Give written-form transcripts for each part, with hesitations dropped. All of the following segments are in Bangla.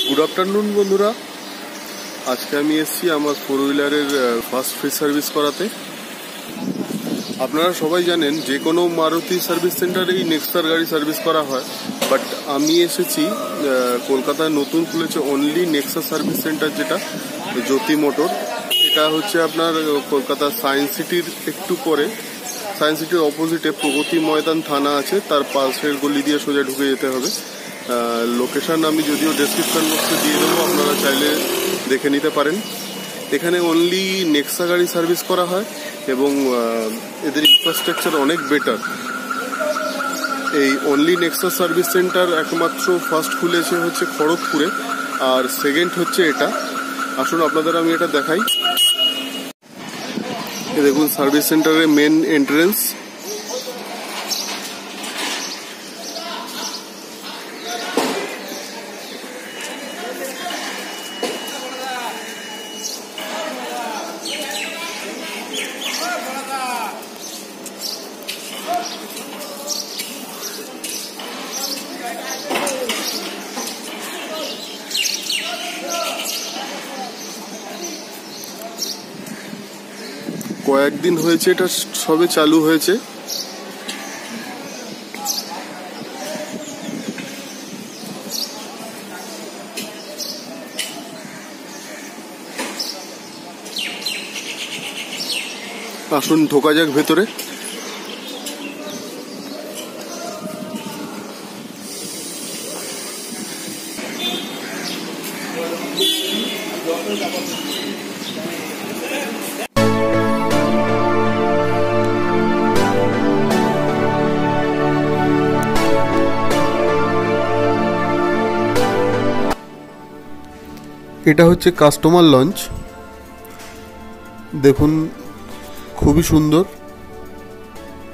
গুড আফটারনুন বন্ধুরা, আজকে আমি এসেছি আমার ফোর হুইলারের ফার্স্ট ফ্রি সার্ভিস করাতে। আপনারা সবাই জানেন যে কোনো মারুতি সার্ভিস সেন্টারেই নেক্সার গাড়ি সার্ভিস করা হয়, বাট আমি এসেছি কলকাতায় নতুন খুলেছে অনলি নেক্সা সার্ভিস সেন্টার, যেটা জ্যোতি মোটর। এটা হচ্ছে আপনার কলকাতা সায়েন্স সিটির একটু পরে, সায়েন্স সিটির অপোজিটে প্রগতি ময়দান থানা আছে, তার পাশের গলি দিয়ে সোজা ঢুকে যেতে হবে। লোকেশন আমি যদিও ডেসক্রিপশন বক্সে দিয়ে দেবো, আপনারা চাইলে দেখে নিতে পারেন। এখানে অনলি নেক্সা গাড়ি সার্ভিস করা হয় এবং এদের ইনফ্রাস্ট্রাকচার অনেক বেটার। এই অনলি নেক্সা সার্ভিস সেন্টার একমাত্র ফার্স্ট খুলেছে হচ্ছে খড়গপুরে, আর সেকেন্ড হচ্ছে এটা। আসুন আপনাদের আমি এটা দেখাই। দেখুন সার্ভিস সেন্টারের মেন এন্ট্রেন্স। কয়েকদিন হয়েছে এটা সবে চালু হয়েছে। আসুন ঢোকা যাক ভেতরে। এটা হচ্ছে কাস্টমার লঞ্চ। দেখুন খুবই সুন্দর,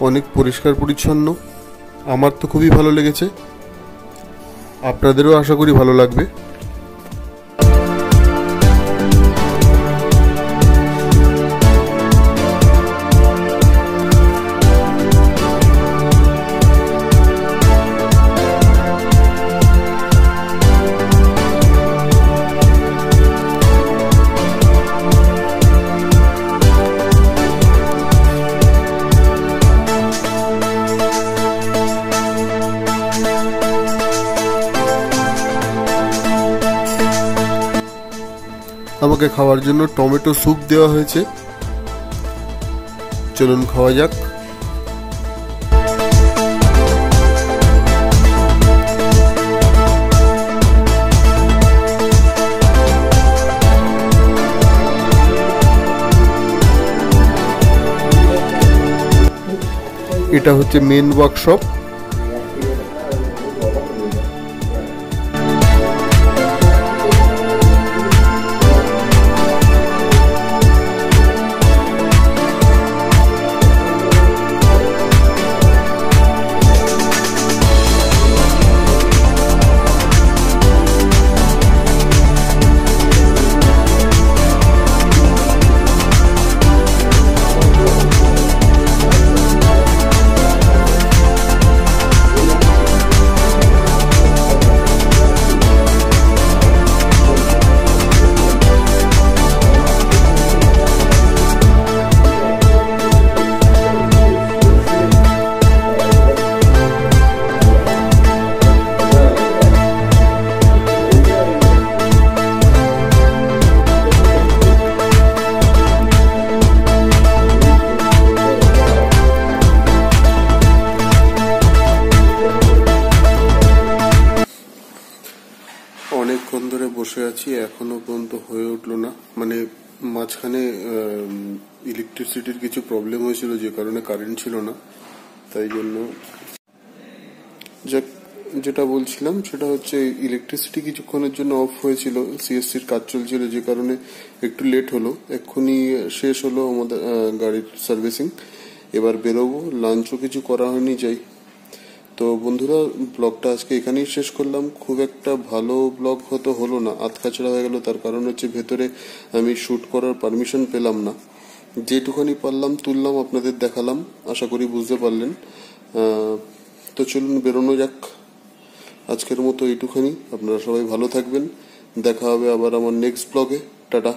অনেক পরিষ্কার পরিচ্ছন্ন। আমার তো খুবই ভালো লেগেছে, আপনাদেরও আশা করি ভালো লাগবে। আমাকে খাওয়ার জন্য টমেটো স্যুপ দেওয়া হয়েছে, চলুন খাওয়া যাক। এটা হচ্ছে মেন ওয়ার্কশপ। অনেকক্ষণ ধরে বসে আছি, এখনো পর্যন্ত হয়ে উঠলো না। মানে মাঝখানে ইলেকট্রিসিটির কিছু প্রবলেম হয়েছিল, যে কারণে কারেন্ট ছিল না, তাই জন্য। যেটা বলছিলাম সেটা হচ্ছে ইলেকট্রিসিটি কিছুক্ষণের জন্য অফ হয়েছিল, সিএসসির কাজ চলছিল, যে কারণে একটু লেট হলো। এক্ষুনি শেষ হলো আমাদের গাড়ির সার্ভিসিং। এবার বেরোবো, লাঞ্চও কিছু করা হয়নি, যাই। তো বন্ধুরা, ব্লগটা আজকে এখানেই শেষ করলাম। খুব একটা ভালো ব্লগ হতো হলো না, আধখাচড়া হয়ে গেল। তার কারণ হচ্ছে ভেতরে আমি শুট করার পারমিশন পেলাম না। যেটুখানি পারলাম তুললাম, আপনাদের দেখালাম। আশা করি বুঝতে পারলেন। তো চলুন বেরোনো যাক। আজকের মতো এইটুখানি। আপনারা সবাই ভালো থাকবেন। দেখা হবে আবার আমার নেক্সট ব্লগে। টাটা।